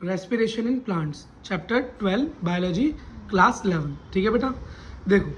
Respiration in plants, chapter 12 biology, class 11। ठीक है बेटा, देखो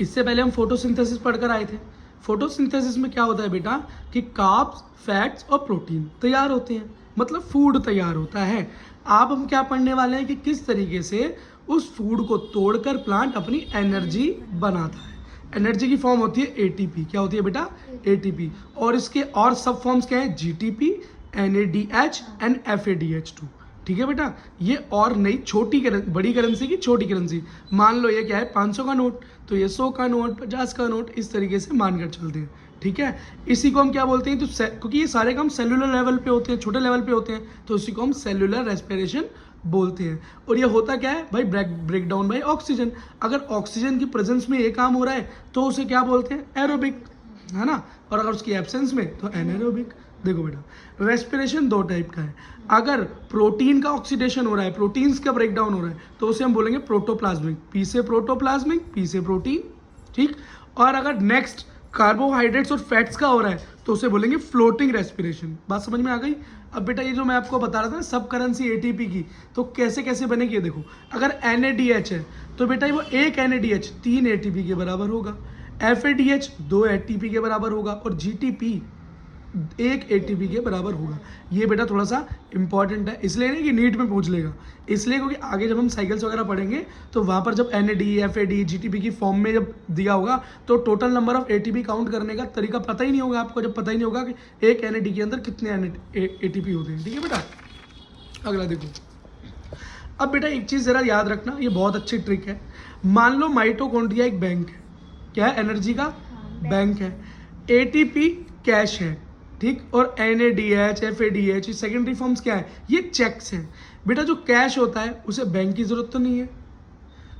इससे पहले हम फोटोसिंथेसिस पढ़कर आए थे। फोटोसिंथेसिस में क्या होता है बेटा कि कार्ब्स, फैट्स और प्रोटीन तैयार होते हैं, मतलब फूड तैयार होता है। अब हम क्या पढ़ने वाले हैं कि किस तरीके से उस फूड को तोड़कर प्लांट अपनी एनर्जी बनाता है। एनर्जी की फॉर्म होती है एटीपी। क्या होती है बेटा? एटीपी। और इसके और सब फॉर्म्स क्या है? GTP, NADH and FADH2. ठीक है बेटा, ये और नई छोटी बड़ी करेंसी की छोटी करेंसी। मान लो ये क्या है? 500 का नोट, तो ये 100 का नोट, 50 का नोट, इस तरीके से मानकर चलते हैं। ठीक है, इसी को हम क्या बोलते हैं? तो क्योंकि ये सारे काम सेलुलर लेवल पे होते हैं, छोटे लेवल पे होते हैं, तो इसी को हम सेलुलर रेस्पिरेशन बोलते हैं। और ये होता क्या है भाई? Break down by oxygen. अगर ऑक्सीजन की प्रेजेंस में ये काम हो रहा है तो उसे क्या बोलते हैं? एरोबिक, है ना। और अगर उसकी एब्सेंस में तो एनारोबिक। देखो बेटा, रेस्पिरेशन दो टाइप का है। अगर प्रोटीन का ऑक्सीडेशन हो रहा है, प्रोटीन्स का ब्रेकडाउन हो रहा है, तो उसे हम बोलेंगे प्रोटोप्लाज्मिक। पी से प्रोटोप्लाज्मिक, पी से प्रोटीन। ठीक। और अगर नेक्स्ट कार्बोहाइड्रेट्स और फैट्स का हो रहा है तो उसे बोलेंगे फ्लोटिंग रेस्पिरेशन। बात समझ में आ गई? अब बेटा ये जो मैं आपको बता रहा था सब करेंसी एटीपी की, तो कैसे कैसे बनेगी ये देखो। अगर एनएडीएच है तो बेटा वो एक एनएडीएच 3 एटीपी के बराबर होगा, एफएडीएच 2 एटीपी के बराबर होगा, और जीटीपी 1 एटीपी के बराबर होगा। ये बेटा थोड़ा सा इंपॉर्टेंट है, इसलिए नहीं कि नीट में पूछ लेगा, इसलिए क्योंकि आगे जब हम साइकिल्स वगैरह पढ़ेंगे तो वहाँ पर जब एनएडी, एफएडी, जीटीपी की फॉर्म में जब दिया होगा तो total number of ATP count करने का तरीका पता ही नहीं होगा आपको। जब पता ही नहीं होगा कि एक एनएडी के अंदर कितने एटीपी होते हैं। ठीक है बेटा, अगला देखो। अब बेटा एक चीज़ ज़रा याद रखना, ये बहुत अच्छी ट्रिक है। मान लो माइटोकॉन्ड्रिया एक बैंक है, क्या है? एनर्जी का बैंक है। एटीपी कैश है, ठीक, और एनएडीएच, एफएडीएच सेकेंडरी फॉर्म्स क्या है? ये चेक्स हैं। बेटा जो कैश होता है उसे बैंक की जरूरत तो नहीं है।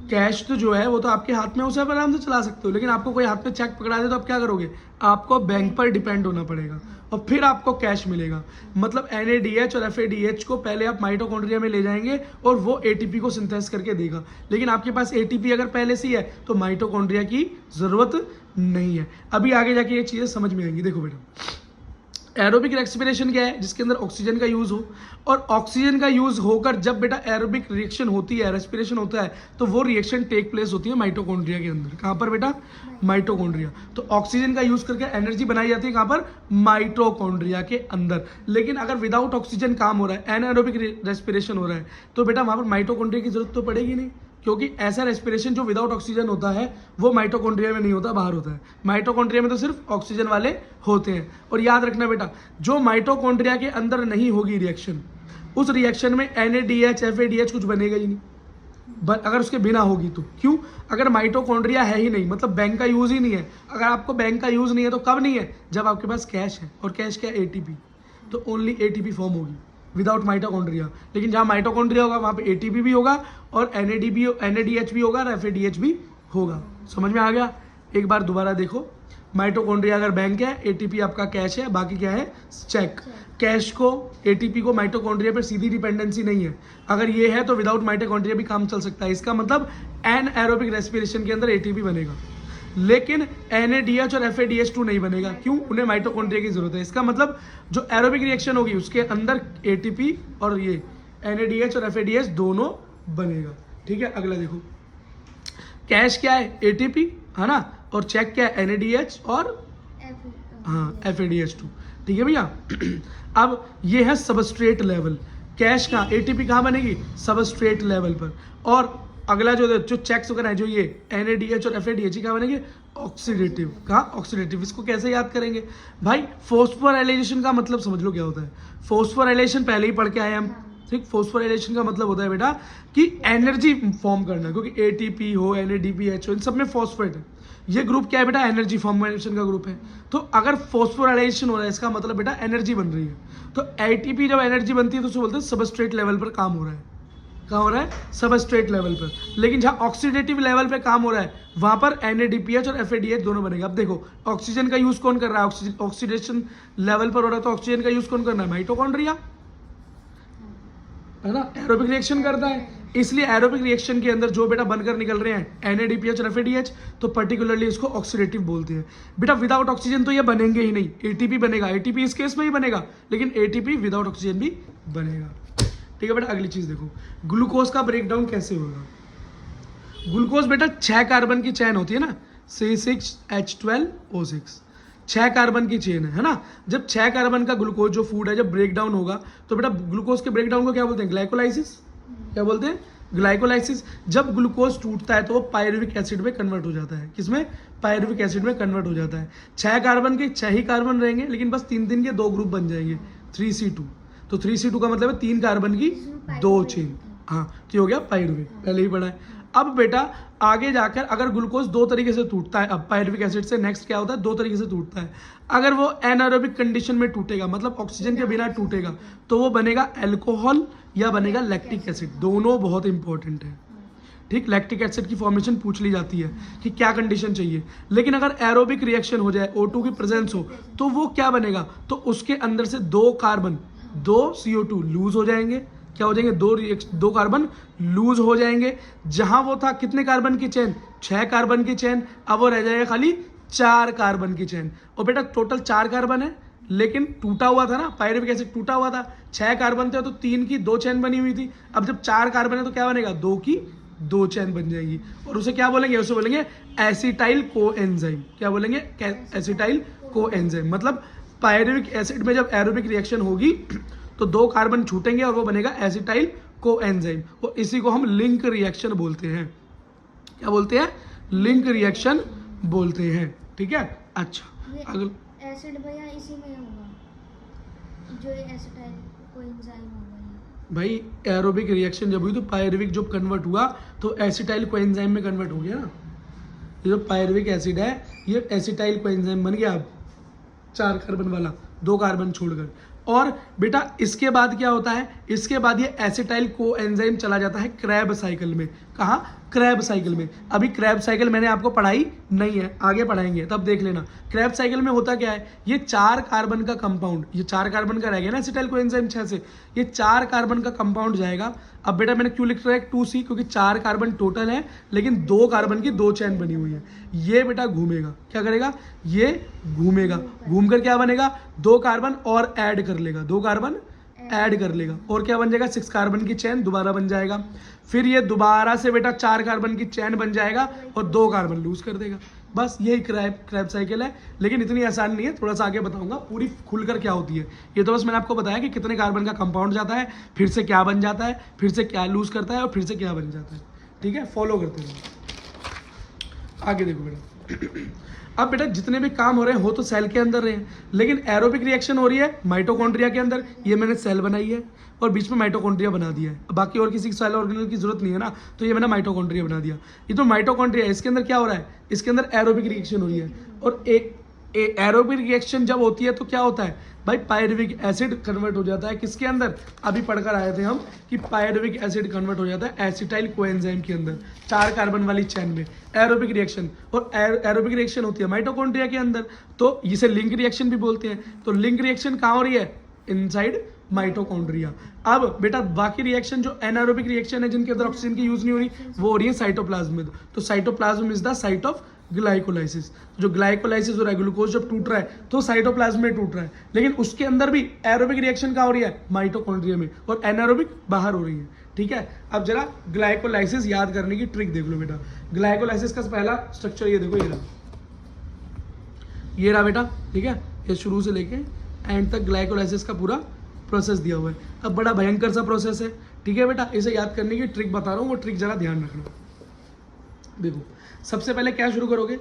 कैश तो जो है वो तो आपके हाथ में, उसे आप आराम से चला सकते हो, लेकिन आपको कोई हाथ में चेक पकड़ा दे तो आप क्या करोगे? आपको बैंक पर डिपेंड होना पड़ेगा और फिर आपको कैश मिलेगा। मतलब एनएडीएच और एफएडीएच को पहले आप माइटोकॉन्ड्रिया में ले जाएंगे और वो एटीपी को सिंथेसिस करके देगा, लेकिन आपके पास एटीपी अगर पहले से ही है तो माइटोकॉन्ड्रिया की जरूरत नहीं है। अभी आगे जाके ये चीज़ें समझ में आएंगी। देखो बेटा, एरोबिक रेस्पिरेशन क्या है? जिसके अंदर ऑक्सीजन का यूज हो, और ऑक्सीजन का यूज होकर जब बेटा एरोबिक रिएक्शन होती है, रेस्पिरेशन होता है, तो वो रिएक्शन टेक प्लेस होती है माइटोकॉन्ड्रिया के अंदर। कहाँ पर बेटा? माइटोकॉन्ड्रिया। तो ऑक्सीजन का यूज करके एनर्जी बनाई जाती है कहाँ पर? माइटोकॉन्ड्रिया के अंदर। लेकिन अगर विदाउट ऑक्सीजन काम हो रहा है, एनएरोबिक रेस्पिरेशन हो रहा है, तो बेटा वहाँ पर माइटोकॉन्ड्रिया की जरूरत तो पड़ेगी नहीं, क्योंकि ऐसा रेस्पिरेशन जो विदाउट ऑक्सीजन होता है वो माइटोकॉन्ड्रिया में नहीं होता, बाहर होता है। माइटोकॉन्ड्रिया में तो सिर्फ ऑक्सीजन वाले होते हैं। और याद रखना बेटा, जो माइटोकॉन्ड्रिया के अंदर नहीं होगी रिएक्शन, उस रिएक्शन में एनएडीएच, एफएडीएच कुछ बनेगा ही नहीं, अगर उसके बिना होगी तो। क्यों? अगर माइटोकॉन्ड्रिया है ही नहीं, मतलब बैंक का यूज ही नहीं है। अगर आपको बैंक का यूज नहीं है तो कब नहीं है? जब आपके पास कैश है, और कैश क्या है? एटीपी। तो ओनली एटीपी फॉर्म होगी विदाउट माइटोकॉन्ड्रिया। लेकिन जहाँ माइटोकॉन्ड्रिया होगा वहाँ पे एटीपी भी होगा, और एनएडीएच भी होगा, और एफएडीएच भी होगा। समझ में आ गया? एक बार दोबारा देखो, माइटोकॉन्ड्रिया अगर बैंक है, एटीपी आपका कैश है, बाकी क्या है? चेक। कैश को, एटीपी को माइटोकॉन्ड्रिया पर सीधी डिपेंडेंसी नहीं है। अगर ये है तो विदाउट माइटोकॉन्ड्रिया भी काम चल सकता है। इसका मतलब एनएरोबिक रेस्पिरेशन के अंदर एटीपी बनेगा, लेकिन एनएडीएच और एफएडीएच2 नहीं बनेगा। क्यों? उन्हें माइटोकॉन्ड्रिया की जरूरत है। इसका मतलब जो एरोबिक रिएक्शन होगी उसके अंदर एटीपी और ये एनएडीएच और एफएडीएच दोनों बनेगा। ठीक है, अगला देखो। कैश क्या है? एटीपी, है ना, और चेक क्या है? एनएडीएच और हाँ एफएडीएच2। ठीक है भैया। अब ये है सबस्ट्रेट लेवल। कैश का एटीपी कहाँ बनेगी? सबस्ट्रेट लेवल पर। और अगला जो चेक्स वगैरह है, जो ये एनएडीएच और एफएडीएच कहाँ बनेंगे? ऑक्सीडेटिव। कहाँ? ऑक्सीडेटिव। इसको कैसे याद करेंगे भाई? फोस्फोराइलेशन का मतलब समझ लो क्या होता है। फोस्फोराइलेशन पहले ही पढ़ के आए हम, ठीक। फोस्फोराइलेशन का मतलब होता है बेटा कि एनर्जी फॉर्म करना, क्योंकि एटीपी हो, एनएडीपीएच हो, इन सब में फॉस्फेट है। ये ग्रुप क्या है बेटा? एनर्जी फॉर्मेशन का ग्रुप है। तो अगर फोस्फोराइलेशन हो रहा है, इसका मतलब बेटा एनर्जी बन रही है। तो एटीपी जब एनर्जी बनती है तो उसे बोलते हैं सबस्ट्रेट लेवल पर काम हो रहा है। कहाँ हो रहा है? सबस्ट्रेट लेवल पर। लेकिन जहाँ ऑक्सीडेटिव लेवल पे काम हो रहा है वहाँ पर एनएडीपीएच और एफएडीएच दोनों बनेगा। अब देखो, ऑक्सीजन का यूज कौन कर रहा है? ऑक्सीडेशन लेवल पर हो रहा है, तो ऑक्सीजन का यूज कौन करना है? माइटोकॉन्ड्रिया, है ना। एरोबिक रिएक्शन करता है, इसलिए एरोबिक रिएक्शन के अंदर जो बेटा बनकर निकल रहे हैं एनएडीपीएच और एफएडीएच, तो पर्टिकुलरली इसको ऑक्सीडेटिव बोलते हैं। बेटा विदाउट ऑक्सीजन तो ये बनेंगे ही नहीं, एटीपी बनेगा। एटीपी इस केस में ही बनेगा, लेकिन एटीपी विदाउट ऑक्सीजन भी बनेगा। ठीक है बेटा। अगली चीज देखो, ग्लूकोज का ब्रेकडाउन कैसे होगा। ग्लूकोज बेटा 6 कार्बन की चेन होती है ना, C6H12O6, 6 कार्बन की चेन है ना। जब 6 कार्बन का ग्लूकोज जो फूड है जब ब्रेकडाउन होगा तो बेटा ग्लूकोज के ब्रेकडाउन को क्या बोलते हैं, ग्लाइकोलाइसिस। क्या बोलते हैं, ग्लाइकोलाइसिस। जब ग्लूकोज टूटता है तो वो पायरुविक एसिड में कन्वर्ट हो जाता है, किसमें, पायरुविक एसिड में कन्वर्ट हो जाता है। 6 कार्बन के 6 ही कार्बन रहेंगे, लेकिन बस 3 के 2 ग्रुप बन जाएंगे, 3C2। तो 3C2 का मतलब है 3 कार्बन की 2 चेन। हाँ, तो ये हो गया पायरुविक, पहले ही पढ़ा है। अब बेटा आगे जाकर अगर ग्लूकोज 2 तरीके से टूटता है, अब पायरुविक एसिड से नेक्स्ट क्या होता है, 2 तरीके से टूटता है। अगर वो एनारोबिक कंडीशन में टूटेगा, मतलब ऑक्सीजन के बिना टूटेगा, तो वो बनेगा एल्कोहल या बनेगा लैक्टिक एसिड। दोनों बहुत इंपॉर्टेंट है, ठीक। लैक्टिक एसिड की फॉर्मेशन पूछ ली जाती है कि क्या कंडीशन चाहिए। लेकिन अगर एरोबिक रिएक्शन हो जाए, O2 की प्रेजेंस हो, तो वो क्या बनेगा, तो उसके अंदर से 2 कार्बन 2 CO2 लूज हो जाएंगे। क्या हो जाएंगे, 2 कार्बन लूज हो जाएंगे। जहां वो था कितने कार्बन की चेन, 6 कार्बन की चेन, अब वो रह जाएगा खाली 4 कार्बन की चेन। और बेटा टोटल 4 कार्बन है, लेकिन टूटा हुआ था ना, पायरुविक एसिड टूटा हुआ था। 6 कार्बन थे तो 3 की 2 चेन बनी हुई थी। अब जब 4 कार्बन है तो क्या बनेगा, 2 की 2 चेन बन जाएगी। और उसे क्या बोलेंगे, उसे बोलेंगे एसिटाइल कोएंजाइम। क्या बोलेंगे, एसिटाइल कोएंजाइम। मतलब पायरुविक एसिड में जब एरोबिक रिएक्शन होगी तो 2 कार्बन छूटेंगे और वो बनेगा एसिटाइल कोएंजाइम। और इसी को हम लिंक रिएक्शन बोलते हैं। क्या बोलते हैं, लिंक रिएक्शन बोलते हैं, ठीक है। अच्छा, अगला एसिड भैया इसी में होगा जो एसिटाइल कोएंजाइम होगा। भाई एरोबिक रिएक्शन जब हुई तो पायरुविक जब कन्वर्ट हुआ तो एसिटाइल कोएंजाइम में कन्वर्ट हो गया ना। ये जो पायरुविक एसिड है ये एसिटाइल कोएंजाइम बन गया, अब 4 कार्बन वाला, 2 कार्बन छोड़कर। और बेटा इसके बाद क्या होता है, इसके बाद ये एसिटाइल कोएंजाइम चला जाता है क्रैब साइकिल में। कहाँ, क्रैब साइकिल में। अभी क्रैब साइकिल मैंने आपको पढ़ाई नहीं है, आगे पढ़ाएंगे तब देख लेना। क्रैब साइकिल में होता क्या है, ये 4 कार्बन का कंपाउंड, ये 4 कार्बन का रह गया ना एसिटाइल कोएंजाइम 6 से, ये 4 कार्बन का कंपाउंड जाएगा। अब बेटा मैंने क्यों लिख रहा है 2C, क्योंकि 4 कार्बन टोटल है, लेकिन 2 कार्बन की 2 चेन बनी हुई है। ये बेटा घूमेगा, क्या करेगा, ये घूमेगा, घूमकर क्या बनेगा, 2 कार्बन और ऐड कर लेगा, 2 कार्बन ऐड कर लेगा और क्या बन जाएगा, 6 कार्बन की चेन दोबारा बन जाएगा। फिर ये दोबारा से बेटा 4 कार्बन की चेन बन जाएगा और 2 कार्बन लूज कर देगा। बस यही क्रैब साइकिल है, लेकिन इतनी आसान नहीं है, थोड़ा सा आगे बताऊंगा पूरी खुलकर क्या होती है। ये तो बस मैंने आपको बताया कि कितने कार्बन का कंपाउंड जाता है, फिर से क्या बन जाता है, फिर से क्या लूज करता है और फिर से क्या बन जाता है, ठीक है। फॉलो करते रहो, आगे देखो बेटा। अब बेटा जितने भी काम हो रहे हैं हो तो सेल के अंदर रहे हैं, लेकिन एरोबिक रिएक्शन हो रही है माइटोकॉन्ड्रिया के अंदर। ये मैंने सेल बनाई है और बीच में माइटोकॉन्ड्रिया बना दिया है। बाकी और किसी सेल ऑर्गेनल की जरूरत नहीं है ना, तो ये मैंने माइटोकॉन्ड्रिया बना दिया। ये तो माइटोकॉन्ड्रिया है, इसके अंदर क्या हो रहा है, इसके अंदर एरोबिक रिएक्शन हो रही है। और एक एरोबिक रिएक्शन जब होती है तो क्या होता है भाई, पायरुविक एसिड कन्वर्ट हो जाता है किसके अंदर, अभी पढ़कर आए थे हम कि पायरुविक एसिड कन्वर्ट हो जाता है एसिटाइल कोएंजाइम के अंदर, 4 कार्बन वाली चेन में, एरोबिक रिएक्शन। और एरोबिक रिएक्शन होती है माइटोकॉन्ड्रिया के अंदर, तो इसे लिंक रिएक्शन भी बोलते हैं। तो लिंक रिएक्शन कहाँ हो रही है, इनसाइड माइटोकॉन्ड्रिया। अब बेटा बाकी रिएक्शन जो एनारोबिक रिएक्शन है जिनके अंदर ऑक्सीजन की यूज नहीं हो रही, वो हो रही है साइटोप्लाज्म में। तो cytoplasm is the site of glycolysis. जो ग्लाइकोलाइसिस हो रहा है, ग्लूकोज जब टूट रहा है तो साइटोप्लाज्म में टूट रहा है, लेकिन उसके अंदर भी एरोबिक रिएक्शन कहाँ हो रही है, माइटोकॉन्ड्रिया में, और एनारोबिक बाहर हो रही है, ठीक है। अब जरा ग्लाइकोलाइसिस याद करने की ट्रिक देख लो बेटा। ग्लाइकोलाइसिस का पहला स्ट्रक्चर ये देखो, ये रहा बेटा, ठीक है। ये शुरू से लेके एंड तक ग्लाइकोलाइसिस का पूरा प्रोसेस दिया हुआ है। अब बड़ा भयंकर सा प्रोसेस है, ठीक है बेटा। इसे याद करने की ट्रिक बता रहा हूँ, वो ट्रिक जरा ध्यान रखना। देखो सबसे पहले क्या शुरू करोगे,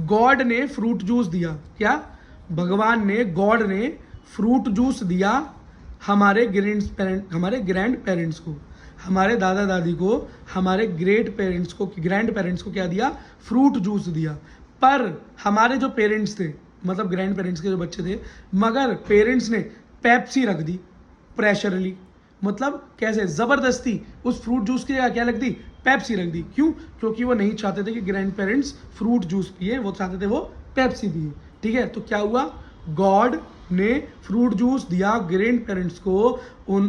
गॉड ने फ्रूट जूस दिया, क्या, भगवान ने, गॉड ने फ्रूट जूस दिया हमारे ग्रैंड पेरेंट्स को, हमारे दादा दादी को, हमारे ग्रेट पेरेंट्स को, ग्रैंड पेरेंट्स को क्या दिया, फ्रूट जूस दिया। पर हमारे जो पेरेंट्स थे, मतलब ग्रैंड पेरेंट्स के जो बच्चे थे, मगर पेरेंट्स ने पेप्सी रख दी प्रेशरली, मतलब कैसे, जबरदस्ती उस फ्रूट जूस की जगह क्या रख दी, पेप्सी रख दी। क्यों, क्योंकि वो नहीं चाहते थे कि ग्रैंड पेरेंट्स फ्रूट जूस पिए, वो चाहते थे वो पेप्सी पिए, ठीक है। तो क्या हुआ, गॉड ने फ्रूट जूस दिया ग्रैंड पेरेंट्स को,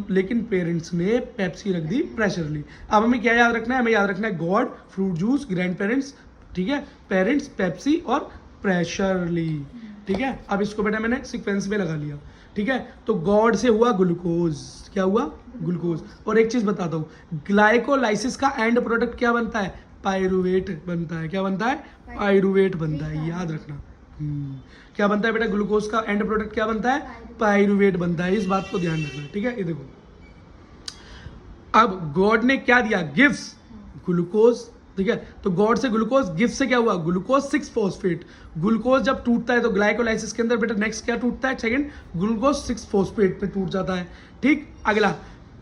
लेकिन पेरेंट्स ने पेप्सी रख दी प्रेशरली। अब हमें क्या याद रखना है, हमें याद रखना है God, fruit juice, grand parents, ठीक है, पेरेंट्स, पेप्सी और प्रेशरली, ठीक है। अब इसको बेटा मैंने सीक्वेंस में लगा लिया। ठीक है, तो गॉड से हुआ ग्लूकोज, क्या हुआ, ग्लूकोज। और एक चीज बताता हूँ, ग्लाइकोलाइसिस का एंड प्रोडक्ट क्या बनता है, पायरुवेट बनता है। क्या बनता है, पायरुवेट बनता है, याद रखना। क्या बनता है बेटा, ग्लूकोज का एंड प्रोडक्ट क्या बनता है, पायरुवेट बनता है, इस बात को ध्यान रखना, ठीक है। ये देखो, अब गॉड ने क्या दिया, गिफ्ट्स, ग्लूकोज, ठीक है, तो गॉड से ग्लूकोज, गिफ्ट से क्या हुआ, ग्लूकोज 6 फॉस्फेट। ग्लूकोज जब टूटता है तो ग्लाइकोलाइसिस के अंदर बेटा नेक्स्ट क्या टूटता है, सेकंड ग्लूकोज 6 फॉस्फेट पे टूट जाता है, ठीक। अगला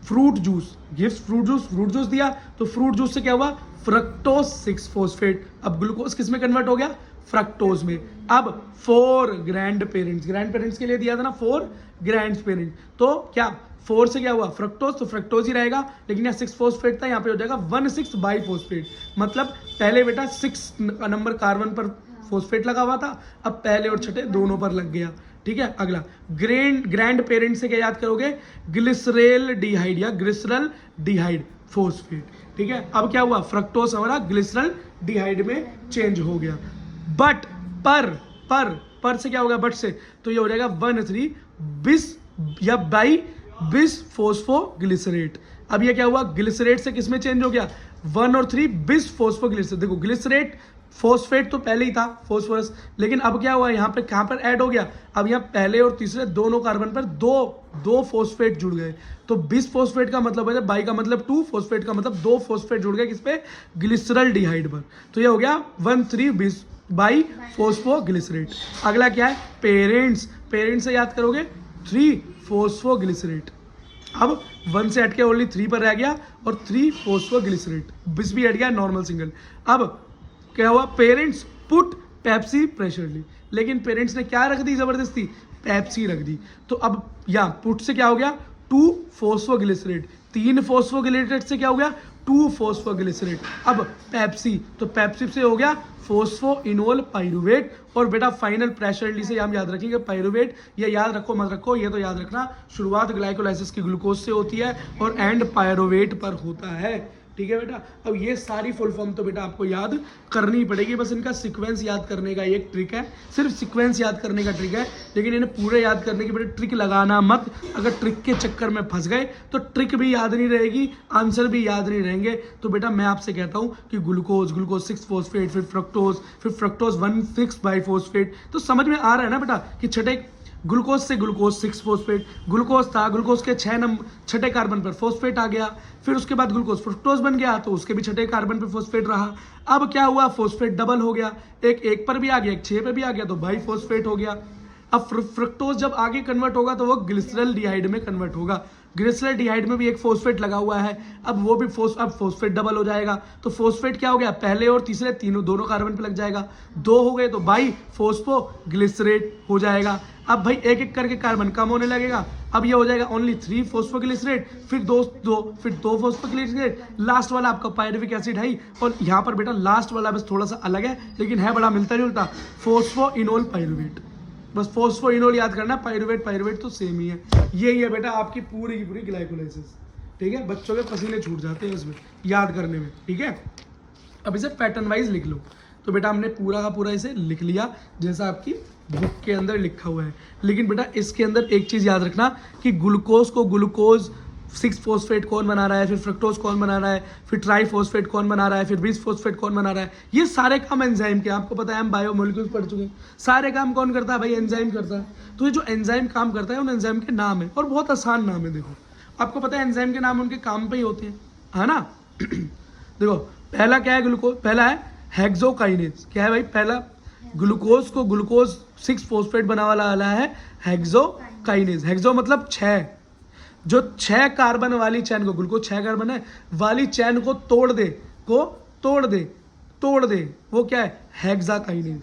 fruit juice, gift fruit juice, fruit juice दिया तो फ्रूट जूस से क्या हुआ, फ्रक्टोज 6 फॉस्फेट। अब ग्लूकोज किस में कन्वर्ट हो गया, फ्रक्टोज में। अब 4 ग्रैंड पेरेंट्स के लिए दिया था ना, 4 ग्रैंड पेरेंट्स, तो क्या 4 से क्या हुआ, फ्रक्टोज, तो फ्रक्टोज ही रहेगा, लेकिन यहाँ 6 फॉस्फेट था, यहाँ पे हो जाएगा 1,6 बाई फॉस्फेट। मतलब पहले बेटा 6 नंबर कार्बन पर फॉस्फेट लगा हुआ था, अब पहले और छठे दोनों पर लग गया, ठीक है। अगला ग्रैंड पेरेंट से क्या याद करोगे, ग्लिसरेल डिहाइड या ग्लिसरल डिहाइड फॉस्फेट, ठीक है। अब क्या हुआ, फ्रक्टोज हमारा ग्लिसरल डिहाइड में चेंज हो गया। बट पर से क्या होगा, बट से, तो ये हो जाएगा 1,3 बिस या बाई बिस फोस्फोग्लिसरेट। अब ये क्या हुआ, ग्लिसरेट से किस में चेंज हो गया, 1 और 3 बिस फोस्फोग्लिसरेट। देखो ग्लिसरेट फॉस्फेट तो पहले ही था, फॉस्फोरस, लेकिन अब क्या हुआ, यहाँ पे कहाँ पर ऐड हो गया, अब यहाँ पहले और तीसरे दोनों कार्बन पर दो फॉस्फेट जुड़ गए, तो बिस फॉस्फेट का मतलब है, बाई का मतलब 2, फॉस्फेट का मतलब 2 फॉस्फेट जुड़ गए किस पे, ग्लिसरल डिहाइड पर, तो ये हो गया 1,3 बिस बाई फोस्फोग्लिसरेट। अगला क्या है, पेरेंट्स से याद करोगे 3 फोस्फोग्लिसरेट। अब 1 से हट के ओनली 3 पर रह गया और 3 फोस्फोग्लिसरेट, बिस भी हट गया, नॉर्मल सिंगल। अब क्या हुआ, पेरेंट्स पुट पेप्सी प्रेशरली, लेकिन पेरेंट्स ने क्या रख दी, जबरदस्ती पेप्सी रख दी, तो अब यहाँ पुट से क्या हो गया, 2 फोस्फोग्लिसरेट, 3 फोस्फोग्लिसरेट से क्या हो गया, 2 फोस्फोग्लिसरेट। अब पेप्सी, तो पेप्सी से हो गया फोस्फोइनोल पायरुवेट। और बेटा फाइनल प्रेशर से हम याद रखेंगे पायरुवेट, ये याद रखो मत रखो, ये तो याद रखना, शुरुआत ग्लाइकोलाइसिस की ग्लूकोज से होती है और एंड पायरुवेट पर होता है, ठीक है बेटा। अब ये सारी फुल फॉर्म तो बेटा आपको याद करनी पड़ेगी, बस इनका सीक्वेंस याद करने का एक ट्रिक है, सिर्फ सीक्वेंस याद करने का ट्रिक है, लेकिन इन्हें पूरे याद करने की बेटा ट्रिक लगाना मत। अगर ट्रिक के चक्कर में फंस गए तो ट्रिक भी याद नहीं रहेगी, आंसर भी याद नहीं रहेंगे। तो बेटा मैं आपसे कहता हूँ कि ग्लूकोज 6 फॉस्फेट, फिर फ्रक्टोज 1,6 बाई फॉस्फेट, तो समझ में आ रहा है ना बेटा कि छठे ग्लूकोज से ग्लूकोज 6 फॉस्फेट, ग्लूकोज था, ग्लूकोज के 6 कार्बन पर फॉस्फेट आ गया, फिर उसके बाद ग्लूकोज फ्रुक्टोज बन गया तो उसके भी 6 कार्बन पर फॉस्फेट रहा। अब क्या हुआ, फॉस्फेट डबल हो गया, एक पर भी आ गया, एक 6 पे भी आ गया, तो बाई फॉस्फेट हो गया। अब फ्रुक्टोज जब आगे कन्वर्ट होगा तो वो ग्लिसरल डिहाइड में कन्वर्ट होगा, ग्लिसरल डिहाइड में भी एक फॉस्फेट लगा हुआ है, अब वो भी अब फॉस्फेट डबल हो जाएगा, तो फॉस्फेट क्या हो गया, पहले और तीसरे दोनों कार्बन पे लग जाएगा, 2 हो गए तो बाई फोस्फोग्लिसरेट हो जाएगा। अब भाई एक एक करके कार्बन कम होने लगेगा, अब ये हो जाएगा ओनली 3 फोस्फोग्लिसरेट, फिर दो फोस्फोग्लिसरेट, लास्ट वाला आपका पायरुविक एसिड है। और यहाँ पर बेटा लास्ट वाला बस थोड़ा सा अलग है, लेकिन है बड़ा मिलता जुलता, फोस्फोइनोल पायरुवेट। बस फोस्फोइनोल याद करना, पायरुवेट तो सेम ही है। यही है बेटा आपकी पूरी की पूरी ग्लाइकोलाइसिस, ठीक है। बच्चों के पसीने छूट जाते हैं इसमें याद करने में, ठीक है। अब इसे पैटर्न वाइज लिख लो, तो बेटा हमने पूरा का पूरा इसे लिख लिया जैसा आपकी बुक के अंदर लिखा हुआ है। लेकिन बेटा इसके अंदर एक चीज़ याद रखना कि ग्लूकोज को ग्लूकोज 6 फॉस्फेट कौन बना रहा है, फिर फ्रक्टोज कौन बना रहा है, फिर ट्राई फॉस्फेट कौन बना रहा है, फिर बिस फॉस्फेट कौन बना रहा है, ये सारे काम एंजाइम के, आपको पता है हम बायोमोलिक्यूल्स पढ़ चुके हैं, सारे काम कौन करता है भाई, एंजाइम करता है। तो ये जो एंजाइम काम करता है उन एंजाइम के नाम है, और बहुत आसान नाम है। देखो आपको पता है एंजाइम के नाम उनके काम पे ही होते हैं, है ना। देखो पहला क्या है, ग्लूकोज पहला है हेक्सोकाइनेज, क्या है भाई, पहला ग्लूकोज को ग्लूकोज 6 फॉस्फेट बना वाला है हेक्सोकाइनेज। हेक्सो मतलब 6, जो 6 कार्बन वाली चैन को, ग्लूकोज 6 कार्बन है वाली चैन को तोड़ दे, वो क्या है, हेक्साकाइनेज।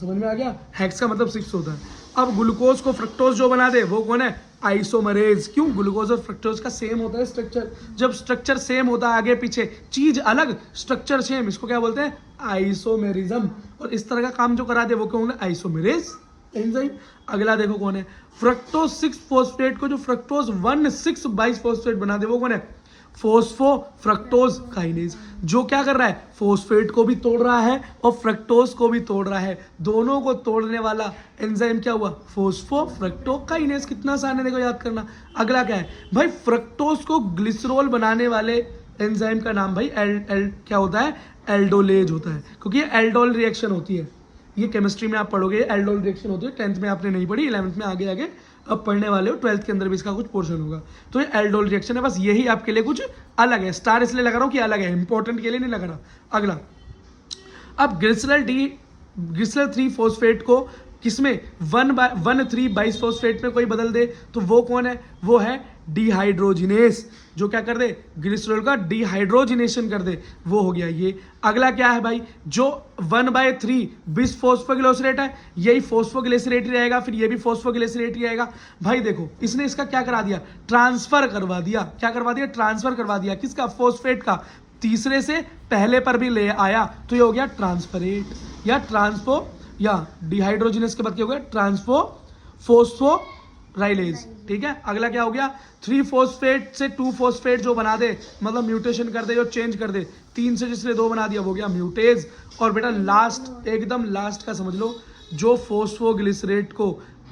समझ में आ गया, हेक्स का मतलब 6 होता है। अब ग्लूकोज को फ्रक्टोज जो बना दे वो कौन है, आइसोमरेज। क्यों, ग्लूकोज और फ्रक्टोज का सेम होता है स्ट्रक्चर, जब स्ट्रक्चर सेम होता है आगे पीछे चीज अलग स्ट्रक्चर सेम, इसको क्या बोलते हैं, आइसोमेरिज्म। और इस तरह का काम जो करा दे वो कौन है, आइसोमेरेज एंजाइम। अगला देखो कौन है, फ्रक्टोज 6 फॉस्फेट को जो फ्रक्टोज 1,6 बाई फॉस्फेट बना दे वो कौन है, फोस्फोफ्रक्टोज काइनेज, जो क्या कर रहा है, फोस्फेट को भी तोड़ रहा है और फ्रक्टोज को भी तोड़ रहा है। दोनों को तोड़ने वाला एंजाइम क्या हुआ, फोस्फोफ्रक्टोकाइनेज। कितना आसान है देखो याद करना। अगला क्या है भाई, फ्रक्टोज को ग्लिसरॉल बनाने वाले एंजाइम का नाम भाई क्या होता है, एल्डोलेज होता है, क्योंकि ये एल्डोल रिएक्शन होती है। ये केमिस्ट्री में आप पढ़ोगे, एल्डोल रिएक्शन होती है। 10th में आपने नहीं पढ़ी, 11th में आगे आगे अब पढ़ने वाले हो, 12th के अंदर भी इसका कुछ पोर्शन होगा। तो ये एल्डोल रिएक्शन है, बस यही आपके लिए कुछ अलग है। स्टार इसलिए लगा रहा हूँ कि अलग है, इंपॉर्टेंट के लिए नहीं लगा रहा। अगला, अब ग्लिसरल 3 फॉस्फेट को किसमें 1,3 बाइसफॉस्फेट में कोई बदल दे तो वो कौन है, वो है डिहाइड्रोजिनेस, जो क्या कर दे, ग्लिसरॉल का डिहाइड्रोजिनेशन कर दे, वो हो गया ये। अगला क्या है भाई, जो 1/3 बिसफॉस्फोग्लिसरेट है, यही फॉस्फोग्लिसरेट ही रहेगा, फिर ये भी फॉस्फोग्लिसरेट ही रहेगा। भाई देखो इसने इसका क्या करा दिया, ट्रांसफर करवा दिया। क्या करवा दिया, ट्रांसफर करवा दिया। किसका, फॉस्फेट का, तीसरे से पहले पर भी ले आया, तो ये हो गया ट्रांसफरेट या ट्रांसफो, या डिहाइड्रोजिनेस के बाद क्या हो गया, ट्रांसफो फोस्फोराइलेज। ठीक है, अगला क्या हो गया, 3 फॉस्फेट से 2 फॉस्फेट जो बना दे, मतलब म्यूटेशन कर दे, जो चेंज कर दे, 3 से जिसने 2 बना दिया वो गया म्यूटेज। और बेटा लास्ट, एकदम लास्ट का समझ लो, जो फोस्फोग्लिसरेट को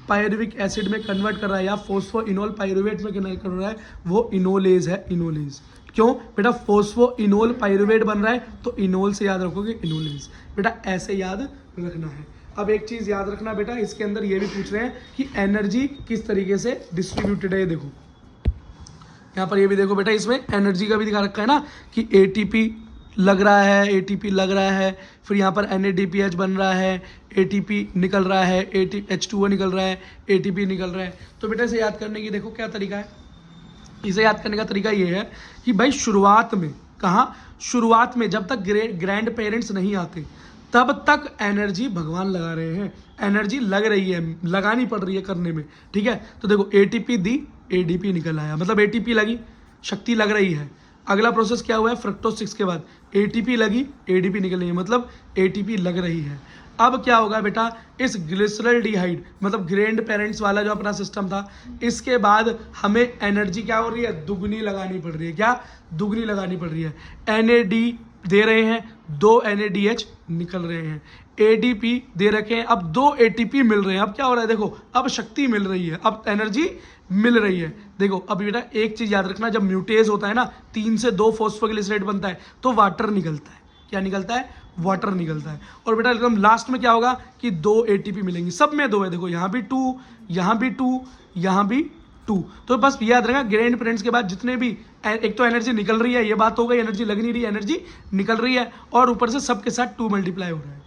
पायरुविक एसिड में कन्वर्ट कर रहा है या फोस्फोइनोल पायरुवेट में कन्वर्ट कर रहा है, वो इनोलेज है, इनोलेज। क्यों बेटा, फोस्फोइनोल पायरुवेट बन रहा है, तो इनोल से याद रखोगे इनोलेज। बेटा ऐसे याद रखना है। अब एक चीज याद रखना बेटा, इसके अंदर ये भी पूछ रहे हैं कि एनर्जी किस तरीके से डिस्ट्रीब्यूटेड है। देखो यहाँ पर ये भी देखो बेटा, इसमें एनर्जी का भी दिखा रखा है ना, कि एटीपी लग रहा है, एटीपी लग रहा है, फिर यहाँ पर NADPH बन रहा है, एटीपी निकल रहा है, H2O निकल रहा है, एटीपी निकल रहा है। तो बेटा इसे याद करने की देखो क्या तरीका है। इसे याद करने का तरीका ये है कि भाई शुरुआत में, कहाँ, शुरुआत में जब तक ग्रैंड पेरेंट्स नहीं आते तब तक एनर्जी भगवान लगा रहे हैं, एनर्जी लग रही है, लगानी पड़ रही है करने में। ठीक है, तो देखो एटीपी दी, एडीपी निकल आया, मतलब एटीपी लगी, शक्ति लग रही है। अगला प्रोसेस क्या हुआ है, फ्रक्टोज 6 के बाद एटीपी लगी, एडीपी निकल रही है, मतलब एटीपी लग रही है। अब क्या होगा बेटा, इस ग्लिसरल्डिहाइड मतलब ग्रैंड पेरेंट्स वाला जो अपना सिस्टम था, इसके बाद हमें एनर्जी क्या हो रही है, दुगनी लगानी पड़ रही है। क्या, दुगनी लगानी पड़ रही है। NAD दे रहे हैं, 2 NADH निकल रहे हैं, ADP दे रखे हैं, अब 2 ATP मिल रहे हैं। अब क्या हो रहा है, देखो अब शक्ति मिल रही है, अब एनर्जी मिल रही है। देखो अब बेटा एक चीज याद रखना, जब म्यूटेज होता है ना, 3 से 2 फॉस्फोग्लिसरेट बनता है, तो वाटर निकलता है। क्या निकलता है, वाटर निकलता है। और बेटा एकदम लास्ट में क्या होगा कि 2 ATP मिलेंगी, सब में 2 है। देखो यहाँ भी 2, यहाँ भी 2, यहाँ भी 2। तो बस याद रखना, ग्रैंड पेरेंट्स के बाद जितने भी, एक तो एनर्जी निकल रही है, ये बात हो गई, एनर्जी लग नहीं रही, एनर्जी निकल रही है, और ऊपर से सबके साथ 2 मल्टीप्लाई हो रहा है।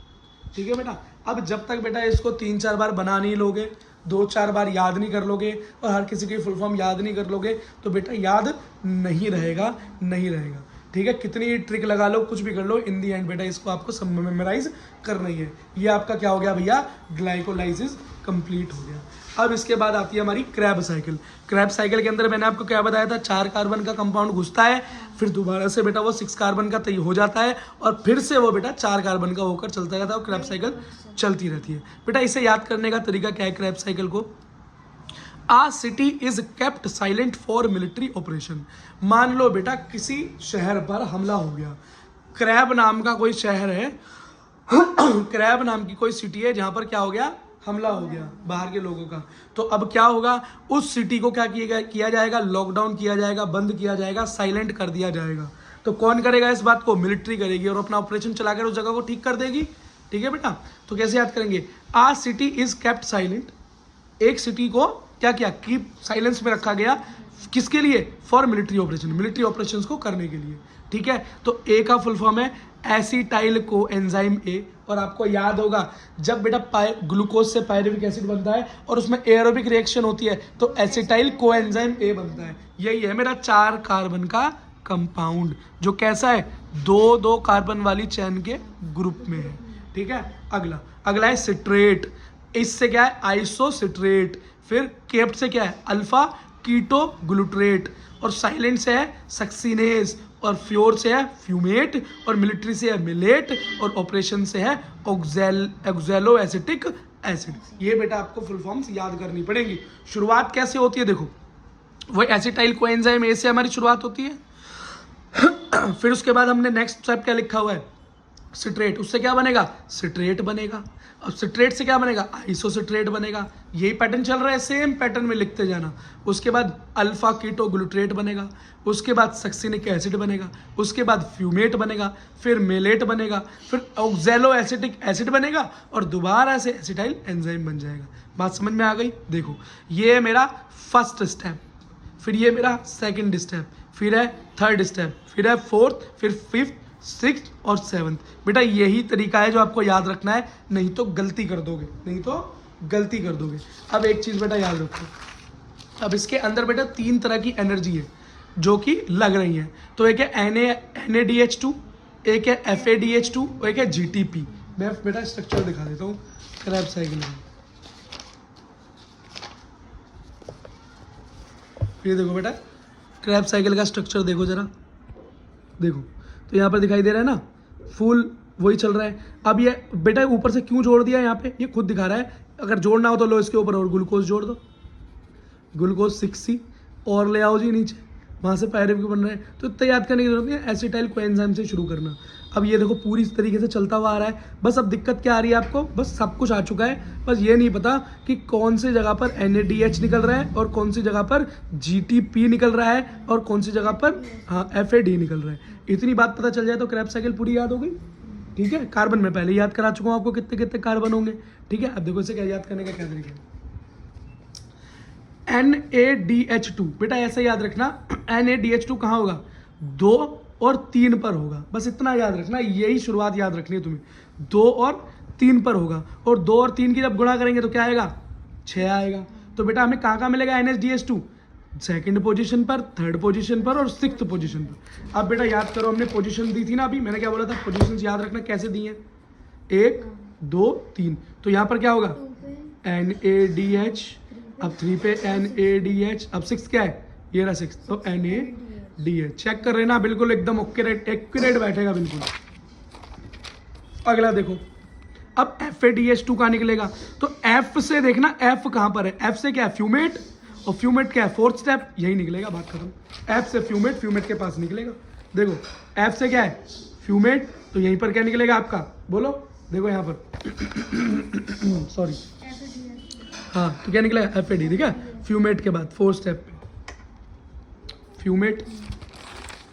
ठीक है बेटा, अब जब तक बेटा इसको 3-4 बार बना नहीं लोगे, 2-4 बार याद नहीं कर लोगे, और हर किसी की फुल फॉर्म याद नहीं कर लोगे, तो बेटा याद नहीं रहेगा, नहीं रहेगा। ठीक है, कितनी ट्रिक लगा लो, कुछ भी कर लो, इन दी एंड बेटा इसको आपको सब मेमोराइज करना ही है। ये आपका क्या हो गया भैया, ग्लाइकोलाइसिस कंप्लीट हो गया। अब इसके बाद आती है हमारी क्रैब साइकिल। क्रैब साइकिल के अंदर मैंने आपको क्या बताया था, 4 कार्बन का कंपाउंड घुसता है, फिर दोबारा से बेटा वो 6 कार्बन का हो जाता है, और फिर से वो बेटा 4 कार्बन का होकर चलता रहता है, और क्रैब साइकिल चलती रहती है। बेटा इसे याद करने का तरीका क्या है, क्रैब साइकिल को, a city is kept silent for military operation. मान लो बेटा किसी शहर पर हमला हो गया, क्रैब नाम का कोई शहर है, क्रैब नाम की कोई सिटी है जहां पर क्या हो गया, हमला हो गया बाहर के लोगों का। तो अब क्या होगा, उस सिटी को क्या किया जाएगा, लॉकडाउन किया जाएगा, बंद किया जाएगा, साइलेंट कर दिया जाएगा। तो कौन करेगा इस बात को, मिलिट्री करेगी, और अपना ऑपरेशन चलाकर उस जगह को ठीक कर देगी। ठीक है बेटा, तो कैसे याद करेंगे, आ सिटी इज केप्ट साइलेंट, एक सिटी को क्या किया, कीप साइलेंस में रखा गया, किसके लिए, for military operation, military operation को करने के लिए। ठीक है, तो ए का फुल फॉर्म है एसिटाइल को एंजाइम ए, और आपको याद होगा जब बेटा ग्लूकोज से पायरुविक एसिड बनता है और उसमें एरोबिक रिएक्शन होती है, तो एसिटाइल को एंजाइम ए बनता है। यही है मेरा 4 कार्बन का कंपाउंड, जो कैसा है, 2-2 कार्बन वाली चैन के ग्रुप में है। ठीक है, अगला है सिट्रेट, इससे क्या है, आइसोसिट्रेट, फिर केप्ट से क्या है, अल्फा कीटो ग्लूट्रेट, और साइलेंट से है सक्सीनेज, और फ्योर से है फ्यूमेट, और मिलिट्री से है मिलेट, और ऑपरेशन से है ऑक्सैलो एसिटिक एसिड। ये बेटा आपको फुल फॉर्म्स याद करनी पड़ेगी। शुरुआत कैसे होती है, देखो वही एसिटाइल कोएंजाइम ए से हमारी शुरुआत होती है, फिर उसके बाद हमने नेक्स्ट स्टेप क्या लिखा हुआ है, सिट्रेट, उससे क्या बनेगा, सिट्रेट बनेगा। अब सिट्रेट से क्या बनेगा, आइसोसिट्रेट बनेगा। यही पैटर्न चल रहा है, सेम पैटर्न में लिखते जाना। उसके बाद अल्फा कीटो ग्लूट्रेट बनेगा, उसके बाद सक्सिनिक एसिड बनेगा, उसके बाद फ्यूमेट बनेगा, फिर मेलेट बनेगा, फिर ऑक्जेलो एसिटिक एसिड बनेगा और दोबारा से एसिटाइल एंजाइम बन जाएगा। बात समझ में आ गई। देखो ये है मेरा फर्स्ट स्टेप, फिर ये मेरा सेकंड स्टेप, फिर है थर्ड स्टेप, फिर है फोर्थ, फिर फिफ्थ, सिक्स और सेवन्थ। बेटा यही तरीका है जो आपको याद रखना है, नहीं तो गलती कर दोगे, नहीं तो गलती कर दोगे। अब एक चीज़ बेटा याद रखो, अब इसके अंदर बेटा 3 तरह की एनर्जी है जो कि लग रही है। तो एक है NaDH2, एक है FADH2 और एक है GTP। मैं बेटा स्ट्रक्चर दिखा देता हूँ क्रैब साइकिल में। ये देखो बेटा क्रैब साइकिल का स्ट्रक्चर देखो जरा, देखो तो यहाँ पर दिखाई दे रहा है ना, फुल वही चल रहा है। अब ये बेटा ऊपर से क्यों जोड़ दिया यहाँ पे, ये खुद दिखा रहा है। अगर जोड़ना हो तो लो इसके ऊपर और ग्लूकोज जोड़ दो, ग्लूकोज 6C और ले आओ जी नीचे, वहाँ से पायरुवेट बन रहे हैं। तो इतना याद करने की जरूरत नहीं है, एसिटाइल कोएंजाइम से शुरू करना। अब ये देखो पूरी इस तरीके से चलता हुआ आ रहा है। बस अब दिक्कत क्या आ रही है आपको, बस सब कुछ आ चुका है, बस ये नहीं पता कि कौन सी जगह पर NaDH निकल रहा है और कौन सी जगह पर GTP निकल रहा है और कौन सी जगह पर FAD निकल रहा है। इतनी बात पता चल जाए तो क्रैब साइकिल पूरी याद हो गई। ठीक है, कार्बन में पहले याद करा चुका हूँ आपको कितने कितने कार्बन होंगे। ठीक है, अब देखो इसे क्या याद करने का क्या तरीका है। NaDH2 बेटा ऐसे याद रखना, NaDH2 कहाँ होगा, 2 और 3 पर होगा। बस इतना याद रखना, यही शुरुआत याद रखनी है तुम्हें, 2 और 3 पर होगा। और 2 और 3 की जब गुणा करेंगे तो क्या आएगा, 6 आएगा। तो बेटा हमें कहाँ कहाँ मिलेगा NaDH2, सेकंड पोजीशन पर, थर्ड पोजीशन पर और सिक्स्थ पोजीशन पर। अब बेटा याद करो, हमने पोजीशन दी थी ना अभी, मैंने क्या बोला था, पोजीशंस याद रखना कैसे दी हैं, 1 2 3। तो यहाँ पर क्या होगा NaDH, अब 3 पे NaDH, अब 6 क्या है, ये रहा 6, तो NaDH। चेक कर रहे ना, बिल्कुल एकदम एक्यूरेट बैठेगा बिल्कुल। अगला देखो, अब FADH2 कहाँ निकलेगा, तो F से देखना, F कहाँ पर है, F से क्या है, फ्यूमेट, और फ्यूमेट क्या है, फोर्थ स्टेप, यही निकलेगा, बात खत्म। F से फ्यूमेट, फ्यूमेट के पास निकलेगा। देखो F से क्या है, फ्यूमेट, तो यहीं पर क्या निकलेगा आपका, बोलो, देखो यहाँ पर सॉरी, हाँ तो क्या निकलेगा FAD। ठीक है, फ्यूमेट के बाद फोर्थ स्टेप पे फ्यूमेट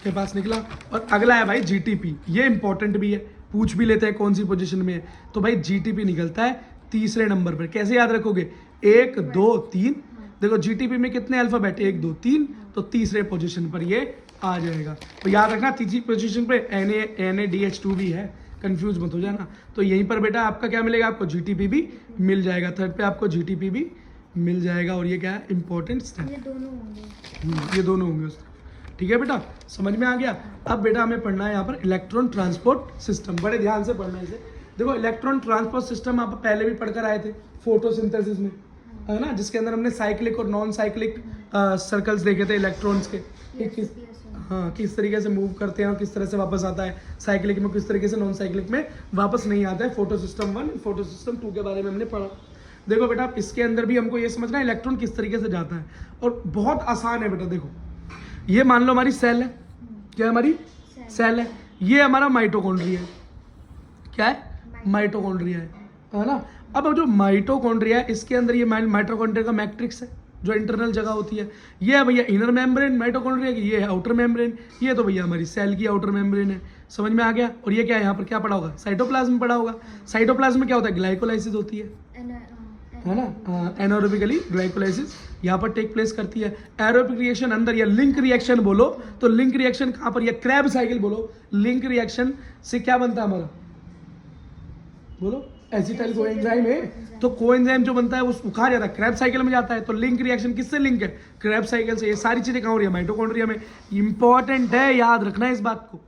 के पास निकला। और अगला है भाई GTP, ये इंपॉर्टेंट भी है, पूछ भी लेते हैं कौन सी पोजीशन में है। तो भाई GTP निकलता है तीसरे नंबर पर। कैसे याद रखोगे, 1 2 3। देखो GTP में कितने अल्फाबेट, 1 2 3, तो तीसरे पोजीशन पर ये आ जाएगा। तो याद रखना तीसरी पोजीशन पे NaDH2 भी है, कंफ्यूज मत हो जाना। तो यहीं पर बेटा आपका क्या मिलेगा, आपको GTP भी मिल जाएगा, थर्ड पे आपको GTP भी मिल जाएगा। और ये क्या है, इंपॉर्टेंट स्टेप, ये दोनों होंगे, ये दोनों होंगे उसमें। ठीक है बेटा, समझ में आ गया। अब बेटा हमें पढ़ना है यहाँ पर इलेक्ट्रॉन ट्रांसपोर्ट सिस्टम, बड़े ध्यान से पढ़ना है इसे। देखो इलेक्ट्रॉन ट्रांसपोर्ट सिस्टम आप पहले भी पढ़कर आए थे फोटोसिंथेसिस में, है ना, जिसके अंदर हमने साइक्लिक और नॉन साइक्लिक सर्कल्स देखे थे इलेक्ट्रॉन्स के, किस तरीके से मूव करते हैं और किस तरह से वापस आता है, साइक्लिक में किस तरीके से, नॉन साइक्लिक में वापस नहीं आता है। फोटो सिस्टम 1 फोटो सिस्टम 2 के बारे में हमने पढ़ा। देखो बेटा इसके अंदर भी हमको ये समझना है इलेक्ट्रॉन किस तरीके से जाता है, और बहुत आसान है बेटा। देखो ये मान लो हमारी सेल है, क्या हमारी सेल है, ये हमारा माइटोकॉन्ड्रिया है, क्या है, माइटोकॉन्ड्रिया है ना। अब जो माइटोकॉन्ड्रिया है इसके अंदर ये माइटोकॉन्ड्रिया का मैट्रिक्स है जो इंटरनल जगह होती है। ये है भैया इनर मेम्ब्रेन माइटोकॉन्ड्रिया की, ये है आउटर मेम्ब्रेन, ये तो भैया हमारी सेल की आउटर मेम्ब्रेन है। समझ में आ गया। और ये क्या है, यहाँ पर क्या पढ़ा होगा, साइटोप्लाज्म पढ़ा होगा। साइटोप्लाज्म में क्या होता है, ग्लाइकोलाइसिस होती है ना, एनारोबिकली ग्लाइकोलाइसिस यहाँ पर टेक प्लेस करती है। एरोबिक रिएक्शन अंदर, या लिंक रिएक्शन बोलो तो लिंक रिएक्शन कहाँ पर, या क्रैब साइकिल बोलो, लिंक रिएक्शन से क्या बनता है हमारा, बोलो, एसिटाइल कोएंजाइम है। तो कोएंजाइम जो बनता है वो कहाँ जाता है, क्रैब साइकिल में जाता है। तो लिंक रिएक्शन किससे लिंक है, क्रैब साइकिल से। ये सारी चीजें कहाँ हो रही है, माइटोकॉन्ड्रिया में। इंपॉर्टेंट है, याद रखना है इस बात को।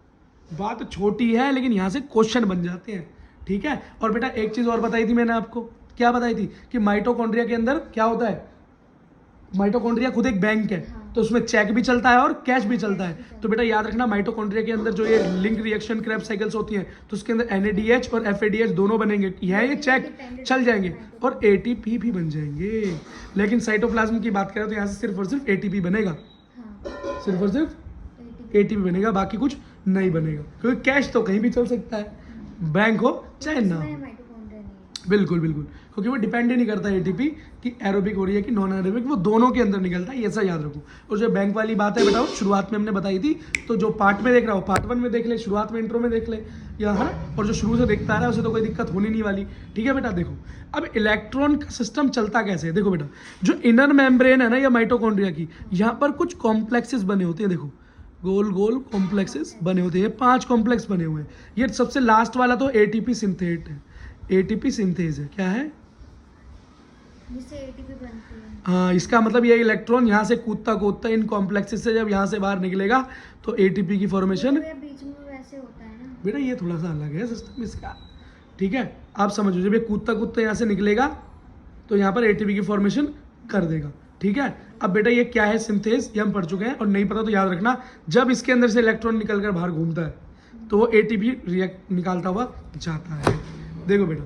बात छोटी है लेकिन यहाँ से क्वेश्चन बन जाते हैं। ठीक है। और बेटा एक चीज और बताई थी मैंने आपको, क्या बताई थी कि माइटोकॉन्ड्रिया के अंदर क्या होता है, माइटोकॉन्ड्रिया खुद एक बैंक है, तो उसमें चेक भी चलता है और कैश भी चलता है। तो बेटा याद रखना माइटोकॉन्ड्रिया के अंदर जो ये लिंक रिएक्शन क्रैब साइकिल्स होती हैं तो उसके अंदर NADH और FADH दोनों बनेंगे, ये चेक चल जाएंगे और ATP भी बन जाएंगे। लेकिन साइटोप्लाज्म की बात करें तो यहाँ से सिर्फ और सिर्फ ATP बनेगा, सिर्फ और सिर्फ एटीपी बनेगा, बाकी कुछ नहीं बनेगा, क्योंकि कैश तो कहीं भी चल सकता है, बैंक हो चाहे ना हो। इसमें माइटोकॉन्ड्रिया नहीं है। बिल्कुल बिल्कुल, क्योंकि वो डिपेंड ही नहीं करता एटीपी कि एरोबिक हो रही है कि नॉन एरोबिक, वो दोनों के अंदर निकलता है, ये ऐसा याद रखो। और जो बैंक वाली बात है बताओ, शुरुआत में हमने बताई थी, तो जो पार्ट में देख रहा हो पार्ट 1 में देख ले, शुरुआत में इंट्रो में देख ले, या है ना, और जो शुरू से देखता आ रहा है उसे तो कोई दिक्कत होनी नहीं वाली। ठीक है बेटा, देखो अब इलेक्ट्रॉन का सिस्टम चलता कैसे है। देखो बेटा, जो इनर मेम्ब्रेन है ना या माइटोकॉन्ड्रिया की, यहाँ पर कुछ कॉम्प्लेक्सेस बने होते हैं, देखो गोल गोल कॉम्प्लेक्सेस बने होते हैं, 5 कॉम्प्लेक्स बने हुए हैं। ये सबसे लास्ट वाला तो एटीपी सिंथेट है, एटीपी सिंथेज है, क्या है, जिससे एटीपी बनती है। हाँ, इसका मतलब ये इलेक्ट्रॉन यहाँ से कूदता कूदता इन कॉम्प्लेक्सेस से जब यहाँ से बाहर निकलेगा तो एटीपी की फॉर्मेशन। तो ये बीच में वैसे होता है ना बेटा ये थोड़ा सा अलग है सिस्टम इसका, ठीक है, आप समझो, जब ये कूदता कूदता यहाँ से निकलेगा तो यहाँ पर एटीपी की फॉर्मेशन कर देगा। ठीक है, अब बेटा ये क्या है, सिंथेज, ये हम पढ़ चुके हैं, और नहीं पता तो याद रखना, जब इसके अंदर से इलेक्ट्रॉन निकल कर बाहर घूमता है तो वो एटीपी रिएक्ट निकालता हुआ जाता है। देखो बेटा,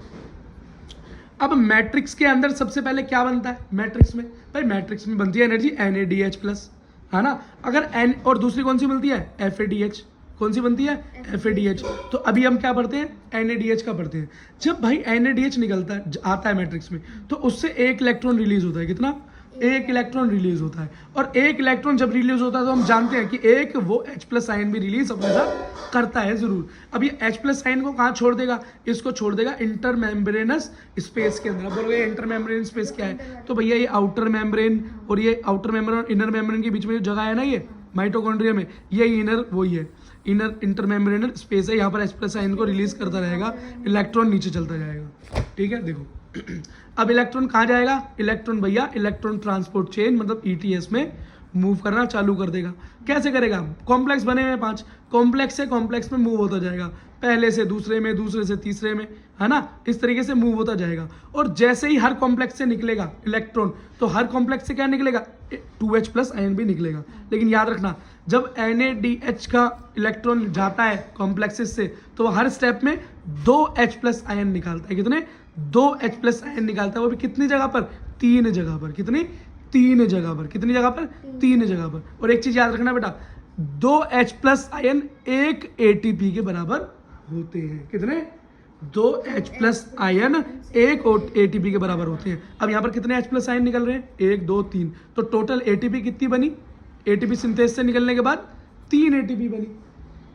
अब मैट्रिक्स के अंदर सबसे पहले क्या बनता है, मैट्रिक्स में, भाई मैट्रिक्स में बनती है एनर्जी NaDH+, है ना। अगर N और दूसरी कौन सी मिलती है, FADH, कौन सी बनती है, FADH। तो अभी हम क्या पढ़ते हैं, NaDH का पढ़ते हैं। जब भाई NaDH निकलता है, आता है मैट्रिक्स में, तो उससे एक इलेक्ट्रॉन रिलीज होता है, कितना, एक इलेक्ट्रॉन रिलीज होता है। और एक इलेक्ट्रॉन जब रिलीज होता है तो हम जानते हैं कि एक वो H+ आयन भी रिलीज अपने साथ करता है जरूर। अब ये H+ आयन को कहाँ छोड़ देगा, इसको छोड़ देगा इंटर मेम्ब्रेनस स्पेस के अंदर। अब बोलोगे इंटर मेम्ब्रेन स्पेस क्या है, तो भैया ये आउटर मेम्ब्रेन और ये आउटर मेम्ब्रेन और इनर मेम्ब्रेन के बीच में जो जगह है ना, ये माइटोकॉन्ड्रिया में, ये इनर वही है, इनर इंटर मेम्ब्रेनल स्पेस है, यहाँ पर H+ आयन को रिलीज करता रहेगा, इलेक्ट्रॉन नीचे चलता जाएगा। ठीक है, देखो अब इलेक्ट्रॉन कहाँ जाएगा, इलेक्ट्रॉन भैया इलेक्ट्रॉन ट्रांसपोर्ट चेन मतलब ETS में मूव करना चालू कर देगा। कैसे करेगा, कॉम्प्लेक्स बने हुए 5, कॉम्प्लेक्स से कॉम्प्लेक्स में मूव होता जाएगा, पहले से दूसरे में, दूसरे से तीसरे में, है ना, इस तरीके से मूव होता जाएगा। और जैसे ही हर कॉम्प्लेक्स से निकलेगा इलेक्ट्रॉन, तो हर कॉम्प्लेक्स से क्या निकलेगा, 2H+ आयन भी निकलेगा। लेकिन याद रखना, जब NaDH का इलेक्ट्रॉन जाता है कॉम्प्लेक्सेस से, तो वो हर स्टेप में 2H+ आयन निकालता है, कितने, 2H+ आयन निकालता है, वो भी कितनी जगह पर, 3 जगह पर, कितनी, 3 जगह पर, कितनी जगह पर, 3 जगह पर। और एक चीज याद रखना बेटा, 2H+ आयन एक ATP के बराबर होते हैं, कितने, 2H+ आयन एक ATP के बराबर होते हैं। अब यहाँ पर कितने H+ आयन निकल रहे हैं, 1 2 3, तो टोटल ATP कितनी बनी, ATP सिंथेस से निकलने के बाद 3 ATP बनी,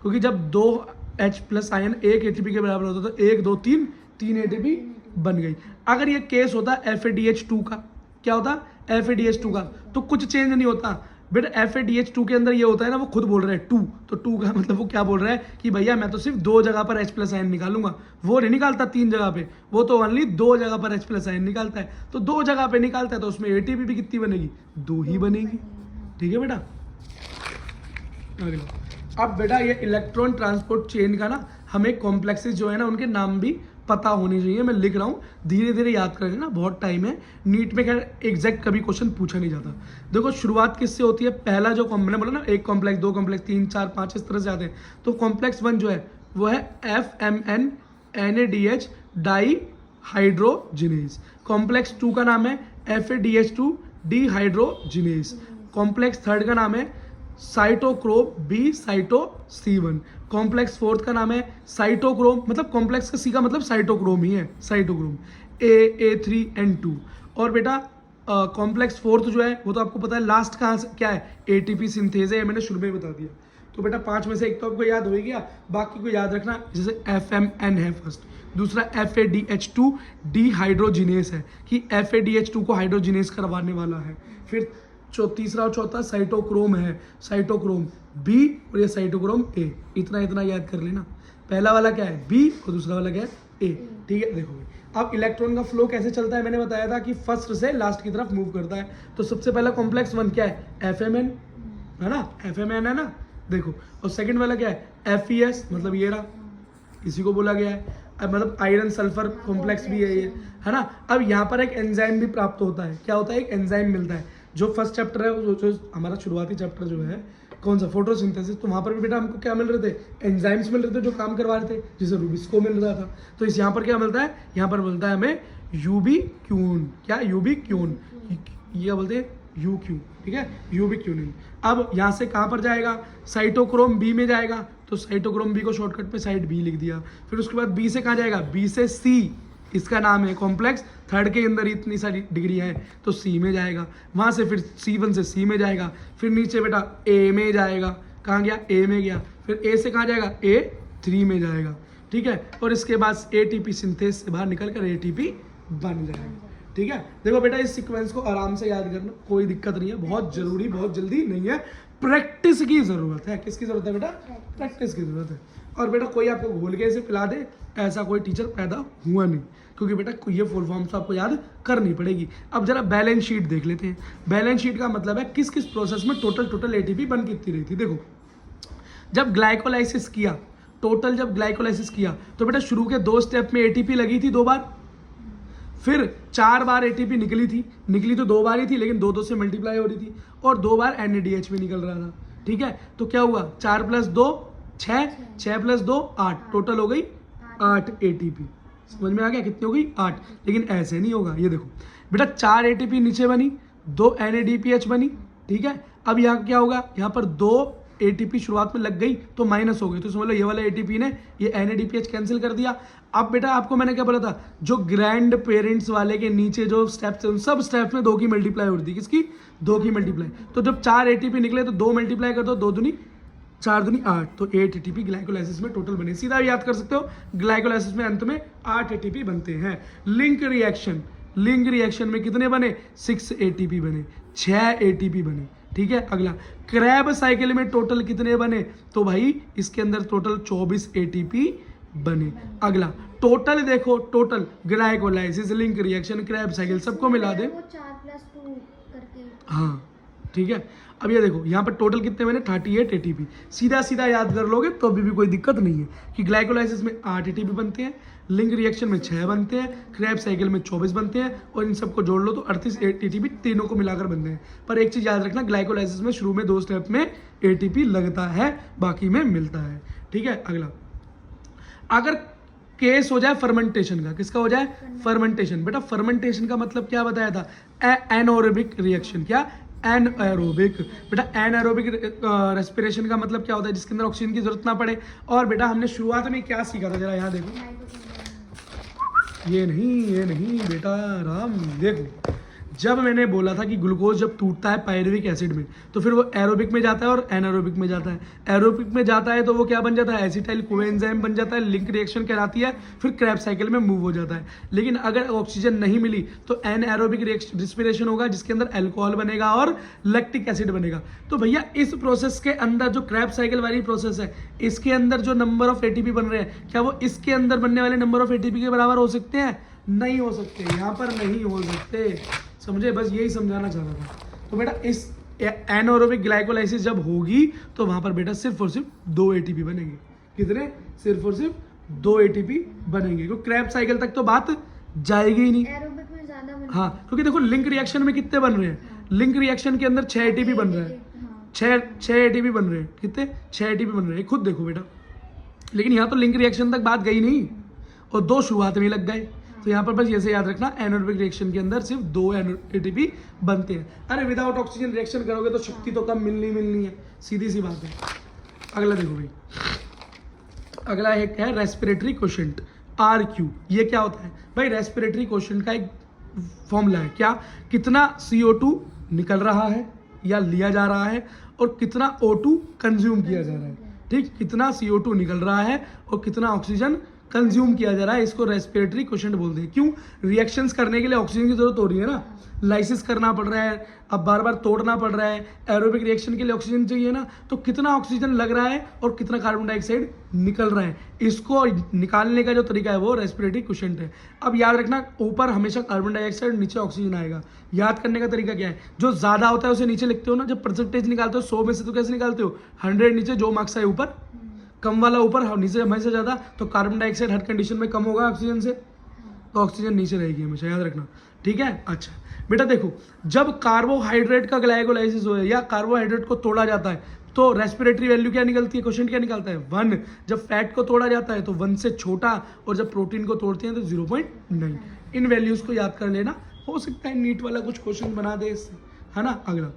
क्योंकि जब 2H+ आयन एक ATP के बराबर होता तो 1 2 3 3 ATP बन गई। अगर ये केस होता FADH2 का, क्या होता, FADH2 का, तो कुछ चेंज नहीं होता बेटा। FADH2 के अंदर ये होता है ना, वो खुद बोल रहा है 2, तो 2 का मतलब वो क्या बोल रहा है कि भैया मैं तो सिर्फ 2 जगह पर H+ आयन निकालूंगा, वो नहीं निकालता 3 जगह पे, वो तो ओनली 2 जगह पर H+ आयन निकालता है। तो 2 जगह पे निकालता है तो उसमें ATP भी कितनी बनेगी, 2 ही बनेगी। ठीक है बेटा, अगला, अब बेटा ये इलेक्ट्रॉन ट्रांसपोर्ट चेन का ना हमें कॉम्प्लेक्सेस जो है ना उनके नाम भी पता होने चाहिए। मैं लिख रहा हूँ, धीरे धीरे याद कर लेना, बहुत टाइम है, नीट में खैर एग्जैक्ट कभी क्वेश्चन पूछा नहीं जाता। देखो शुरुआत किससे होती है, पहला जो मैंने बोला ना, 1 कॉम्प्लेक्स, 2 कॉम्प्लेक्स, 3 4 5 इस तरह से आते हैं। तो कॉम्प्लेक्स 1 जो है वो है FMN NaDH डाईहाइड्रोजिनेज। कॉम्प्लेक्स 2 का नाम है FADH2 डिहाइड्रोजिनेज। कॉम्प्लेक्स 3 का नाम है साइटोक्रोम B साइटो-C1। कॉम्प्लेक्स 4 का नाम है साइटोक्रोम, मतलब कॉम्प्लेक्स का C का मतलब साइटोक्रोम ही है, साइटोक्रोम A3N2। और बेटा कॉम्प्लेक्स 4 जो है वो तो आपको पता है लास्ट कहाँ से क्या है, ATP सिंथेज है, मैंने शुरू में ही बता दिया। तो बेटा 5 में से एक तो आपको याद हो ही गया, बाकी को याद रखना। जैसे FMN है फर्स्ट, दूसरा FADH2 डिहाइड्रोजिनेस है कि FADH2 को हाइड्रोजिनेस करवाने वाला है। फिर तीसरा और चौथा साइटोक्रोम है, साइटोक्रोम B और ये साइटोक्रोम A। इतना इतना याद कर लेना, पहला वाला क्या है B और दूसरा वाला क्या है A। ठीक है, देखो अब इलेक्ट्रॉन का फ्लो कैसे चलता है, मैंने बताया था कि फर्स्ट से लास्ट की तरफ मूव करता है। तो सबसे पहला कॉम्प्लेक्स 1 क्या है, FMN है ना, FMN है ना, देखो। और सेकंड वाला क्या है, FES, मतलब ये रहा, इसी को बोला गया है। अब मतलब आयरन सल्फर कॉम्प्लेक्स भी है ये, है ना। अब यहाँ पर एक एंजाइम भी प्राप्त होता है, क्या होता है, एक एंजाइम मिलता है। जो फर्स्ट चैप्टर है जो हमारा शुरुआती चैप्टर जो है कौन सा, फोटोसिंथेसिस, तो वहाँ पर भी बेटा हमको क्या मिल रहे थे, एंजाइम्स मिल रहे थे जो काम करवा रहे थे, जैसे रूबिस्को मिल रहा था। तो इस यहाँ पर क्या मिलता है, यहाँ पर मिलता है हमें यूबी क्यून। क्या, यूबी क्यून, ये क्या बोलते हैं, यू क्यू, ठीक है, यू भी क्यों नहीं। अब यहाँ से कहाँ पर जाएगा, साइटोक्रोम बी में जाएगा, तो साइटोक्रोम बी को शॉर्टकट में साइट बी लिख दिया। फिर उसके बाद बी से कहाँ जाएगा, बी से सी, इसका नाम है कॉम्प्लेक्स, थर्ड के अंदर इतनी सारी डिग्री है तो सी में जाएगा। वहाँ से फिर C1 से सी में जाएगा, फिर नीचे बेटा ए में जाएगा, कहाँ गया, ए में गया, फिर ए से कहाँ जाएगा, A3 में जाएगा, ठीक है। और इसके बाद ATP सिंथेस से बाहर निकल कर ATP बन जाएगा, ठीक है। देखो बेटा इस सीक्वेंस को आराम से याद करना, कोई दिक्कत नहीं है, बहुत जरूरी, बहुत जल्दी नहीं है, प्रैक्टिस की जरूरत है। किसकी जरूरत है बेटा, प्रैक्टिस की जरूरत है। और बेटा कोई आपको घोल के इसे पिला दे, ऐसा कोई टीचर पैदा हुआ नहीं, क्योंकि बेटा ये फुल फॉर्म तो आपको याद करनी पड़ेगी। अब जरा बैलेंस शीट देख लेते हैं। बैलेंस शीट का मतलब है किस किस प्रोसेस में टोटल ATP बन कितनी रही थी। देखो जब ग्लाइकोलाइसिस किया, टोटल जब ग्लाइकोलाइसिस किया तो बेटा शुरू के 2 स्टेप में ATP लगी थी 2 बार, फिर 4 बार ATP निकली तो 2 बार ही थी, लेकिन 2 से मल्टीप्लाई हो रही थी, और 2 बार NADH भी निकल रहा था, ठीक है। तो क्या हुआ, 4 + 2 6, 6 + 2 8, टोटल हो गई 8 ATP। समझ में आ गया, कितनी हो गई, 8। लेकिन ऐसे नहीं होगा, ये देखो बेटा 4 ATP नीचे बनी, 2 NADPH बनी, ठीक है। अब यहाँ क्या होगा, यहाँ पर 2 ATP शुरुआत में लग गई तो माइनस हो गई, तो समझ लो ये वाला ATP ने ये NADPH कैंसिल कर दिया। अब बेटा आपको मैंने क्या बोला था, जो ग्रैंड पेरेंट्स वाले के नीचे जो स्टेप्स है उन सब स्टेप्स में 2 की मल्टीप्लाई हो रही थी, किसकी, 2 की मल्टीप्लाई। तो जब 4 ATP निकले तो 2 मल्टीप्लाई कर दो, 2 दूनी 4 दूनी 8, तो 8 ATP ग्लाइकोलाइसिस में टोटल बने। सीधा याद कर सकते हो, ग्लाइकोलाइसिस में अंत में 8 ATP बनते हैं। लिंक रिएक्शन में कितने बने, 6 ATP बने, 6 ATP बने, ठीक है। अगला क्रैब साइकिल में टोटल कितने बने, तो भाई इसके अंदर टोटल 24 ATP बने। अगला टोटल देखो, total glycolysis, link reaction, Krebs cycle सबको मिला दे, वो 4 + 2 करके, हाँ ठीक है। अब ये देखो यहाँ पर टोटल कितने बने, 38 ATP। सीधा याद कर लोगे तो अभी भी कोई दिक्कत नहीं है कि ग्लाइकोलाइसिस में 8 ATP बनते हैं, लिंक रिएक्शन में 6 बनते हैं, क्रैब साइकिल में 24 बनते हैं, और इन सबको जोड़ लो तो 38 ATP तीनों को मिलाकर बनते हैं। पर एक चीज़ याद रखना, ग्लाइकोलाइसिस में शुरू में 2 स्टेप में ATP लगता है, बाकी में मिलता है, ठीक है। अगला अगर केस हो जाए फर्मेंटेशन का, किसका हो जाए, फर्मेंटेशन। बेटा फर्मेंटेशन का मतलब क्या बताया था, एनएरोबिक रिएक्शन, क्या, एनएरोबिक। बेटा एनएरोबिक रेस्पिरेशन का मतलब क्या होता है, जिसके अंदर ऑक्सीजन की जरूरत ना पड़े। और बेटा हमने शुरुआत में क्या सीखा था, जरा यहाँ देखो, ये नहीं बेटा राम, देखो जब मैंने बोला था कि ग्लूकोज जब टूटता है पायरुविक एसिड में तो फिर वो एरोबिक में जाता है और एनारोबिक में जाता है। एरोबिक में जाता है तो वो क्या बन जाता है, एसिटाइल कोएंजाइम बन जाता है, लिंक रिएक्शन कहलाती है, फिर क्रैब साइकिल में मूव हो जाता है। लेकिन अगर ऑक्सीजन नहीं मिली तो एनएरोबिक रेस्पिरेशन होगा, जिसके अंदर अल्कोहल बनेगा और लैक्टिक एसिड बनेगा। तो भैया इस प्रोसेस के अंदर जो क्रैब साइकिल वाली प्रोसेस है, इसके अंदर जो नंबर ऑफ ATP बन रहे हैं, क्या वो इसके अंदर बनने वाले नंबर ऑफ ATP के बराबर हो सकते हैं, नहीं हो सकते, यहाँ पर नहीं हो सकते, समझे, बस यही समझाना चाह रहा था। तो बेटा इस एनारोबिक ग्लाइकोलाइसिस जब होगी तो वहां पर बेटा सिर्फ और सिर्फ 2 ATP बनेंगे, कितने, सिर्फ और सिर्फ 2 ATP बनेंगे, क्योंकि क्रैब साइकिल तक तो बात जाएगी ही नहीं। एरोबिक में ज्यादा बनते हैं। हाँ, क्योंकि देखो लिंक रिएक्शन में कितने बन रहे हैं, लिंक रिएक्शन के अंदर 6 ATP बन रहे हैं, 6 ATP बन रहे हैं, कितने, 6 ATP बन रहे हैं, खुद देखो बेटा। लेकिन यहाँ तो लिंक रिएक्शन तक बात गई नहीं और 2 शुरुआत में लग गए, तो यहाँ पर बस ये से याद रखना, एनारोबिक रिएक्शन के अंदर सिर्फ 2 ATP बनते हैं। अरे विदाउट ऑक्सीजन रिएक्शन करोगे तो शक्ति तो कम मिलनी है, सीधी सी बात है। अगला देखो भाई, अगला एक है रेस्पिरेटरी क्वोशिएंट, RQ। ये क्या होता है भाई, रेस्पिरेटरी क्वोशिएंट का एक फॉर्मूला है, क्या, कितना CO2 निकल रहा है या लिया जा रहा है और कितना O2 कंज्यूम किया जा रहा है, ठीक, कितना CO2 निकल रहा है और कितना ऑक्सीजन कंज्यूम किया जा रहा है, इसको रेस्पिरेटरी क्वोशिएंट बोलते हैं। क्यों, रिएक्शंस करने के लिए ऑक्सीजन की जरूरत हो रही है ना, लाइसिस करना पड़ रहा है, अब बार बार तोड़ना पड़ रहा है, एरोबिक रिएक्शन के लिए ऑक्सीजन चाहिए ना, तो कितना ऑक्सीजन लग रहा है और कितना कार्बन डाइऑक्साइड निकल रहा है, इसको निकालने का जो तरीका है वो रेस्पिरेटरी क्वोशिएंट है। अब याद रखना, ऊपर हमेशा कार्बन डाइऑक्साइड, नीचे ऑक्सीजन आएगा। याद करने का तरीका क्या है, जो ज्यादा होता है उसे नीचे लिखते हो ना, जब परसेंटेज निकालते हो 100 में से तो कैसे निकालते हो, 100 नीचे, जो मार्क्स आए ऊपर, कम वाला ऊपर, नीचे हमेशा ज्यादा, तो कार्बन डाइऑक्साइड हर कंडीशन में कम होगा ऑक्सीजन से, तो ऑक्सीजन नीचे रहेगी हमेशा, याद रखना, ठीक है। अच्छा बेटा देखो, जब कार्बोहाइड्रेट का ग्लाइकोलाइसिस हो या कार्बोहाइड्रेट को तोड़ा जाता है तो रेस्पिरेटरी वैल्यू क्या निकलती है, क्वोशिएंट क्या निकलता है, 1। जब फैट को तोड़ा जाता है तो 1 से छोटा, और जब प्रोटीन को तोड़ते हैं तो 0.9। इन वैल्यूज को याद कर लेना, हो सकता है नीट वाला कुछ क्वेश्चन बना दे इससे, है ना। अगला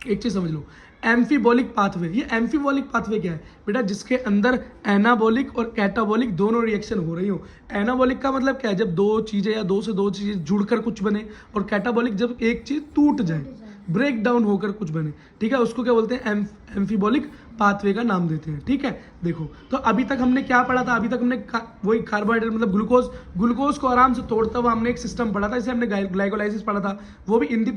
एक चीज समझ लो, एम्फीबॉलिक पाथवे। ये एम्फीबॉलिक पाथवे क्या है बेटा, जिसके अंदर एनाबॉलिक और कैटाबॉलिक दोनों रिएक्शन हो रही हो। एनाबॉलिक का मतलब क्या है, जब दो चीजें या दो से दो चीजें जुड़कर कुछ बने, और कैटाबॉलिक जब एक चीज टूट जाए, ब्रेक डाउन होकर कुछ बने, ठीक है, उसको क्या बोलते हैं, एम्फीबॉलिक पाथवे का नाम देते हैं। ठीक है, देखो तो अभी तक हमने क्या पढ़ा था, अभी तक हमने वही कार्बोहाइड्रेट मतलब ग्लूकोज को आराम से तोड़ता हुआ हमने एक सिस्टम पढ़ा था, इसे हमने ग्लाइकोलाइसिस पढ़ा था, वो भी in the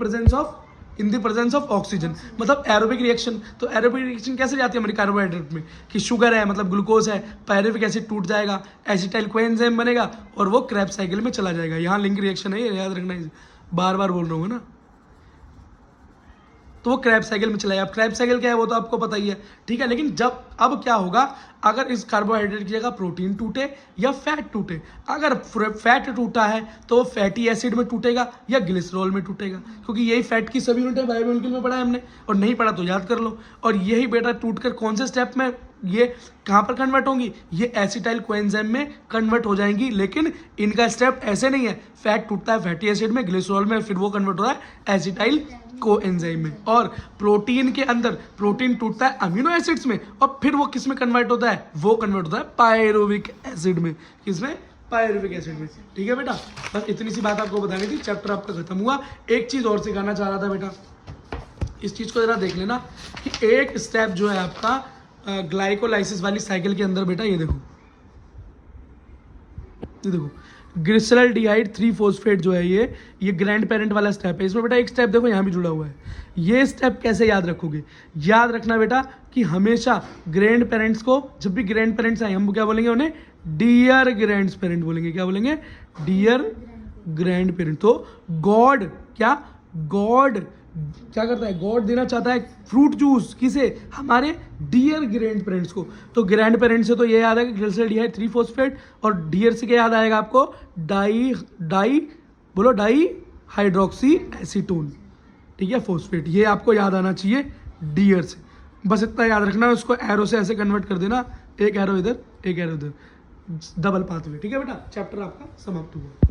presence of oxygen, मतलब एरोबिक रिएक्शन। तो एरोबिक रिएक्शन कैसे जाती है हमारी कार्बोहाइड्रेट में, कि शुगर है मतलब ग्लूकोज है, पायरुविक एसिड टूट जाएगा, एसिटाइल कोएंजाइम बनेगा और वो क्रेब्स साइकिल में चला जाएगा। यहाँ लिंक रिएक्शन है, ये याद रखना, बार बार बोल रहा हूँ ना, तो वो क्रैब साइकिल में चला जाए। अब क्रैब साइकिल क्या है वो तो आपको पता ही है, ठीक है। लेकिन जब अब क्या होगा, अगर इस कार्बोहाइड्रेट की जगह प्रोटीन टूटे या फैट टूटे, अगर फैट टूटा है तो वो फैटी एसिड में टूटेगा या ग्लिसरॉल में टूटेगा, क्योंकि यही फैट की सभी यूनिटें बायोमोलिक्यूल में पढ़ा है हमने, और नहीं पढ़ा तो याद कर लो। और यही बेटा टूटकर कौन से स्टेप में ये कहाँ पर कन्वर्ट होंगी, ये एसिटाइल कोएंजाइम में कन्वर्ट हो जाएंगी। लेकिन इनका स्टेप ऐसे नहीं है, फैट टूटता है फैटी एसिड में, ग्लिसरॉल में, फिर वो कन्वर्ट हो रहा है एसिटाइल कोएंजाइम में। और प्रोटीन के अंदर प्रोटीन टूटता है अमीनो एसिड्स में, और फिर वो किस में कन्वर्ट होता है, वो कन्वर्ट होता है पायरुविक एसिड में। किसमें, पायरुविक एसिड में। ठीक है बेटा, बस इतनी सी बात आपको बतानी थी, चैप्टर आपका खत्म हुआ। एक चीज और सिखाना चाह रहा था बेटा, इस चीज को जरा देख लेना कि एक स्टेप जो है आपका ग्लाइकोलाइसिस वाली साइकिल के अंदर बेटा, ये देखो ग्लिसरॉल्डिहाइड 3-फॉस्फेट जो है ये ग्रैंड पेरेंट वाला स्टेप है। इसमें बेटा एक स्टेप देखो यहाँ भी जुड़ा हुआ है। ये स्टेप कैसे याद रखोगे, याद रखना बेटा कि हमेशा ग्रैंड पेरेंट्स को, जब भी ग्रैंड पेरेंट्स आए हम क्या बोलेंगे उन्हें, डियर ग्रैंड पेरेंट बोलेंगे। क्या बोलेंगे, डियर ग्रैंड पेरेंट। तो गॉड क्या करता है, गॉड देना चाहता है फ्रूट जूस, किसे, हमारे डियर ग्रैंड पेरेंट्स को। तो ग्रैंड पेरेंट्स से तो ये याद है कि ग्लिसरॉल्डिहाइड 3-फॉस्फेट, और डियर से क्या याद आएगा आपको, डाई हाइड्रोक्सी एसीटोन, ठीक है, फॉस्फेट। ये आपको याद आना चाहिए डियर से, बस इतना याद रखना। उसको एरो से ऐसे कन्वर्ट कर देना, एक एरो इधर एक एरो इधर, डबल पाथवे। ठीक है बेटा, चैप्टर आपका समाप्त हुआ।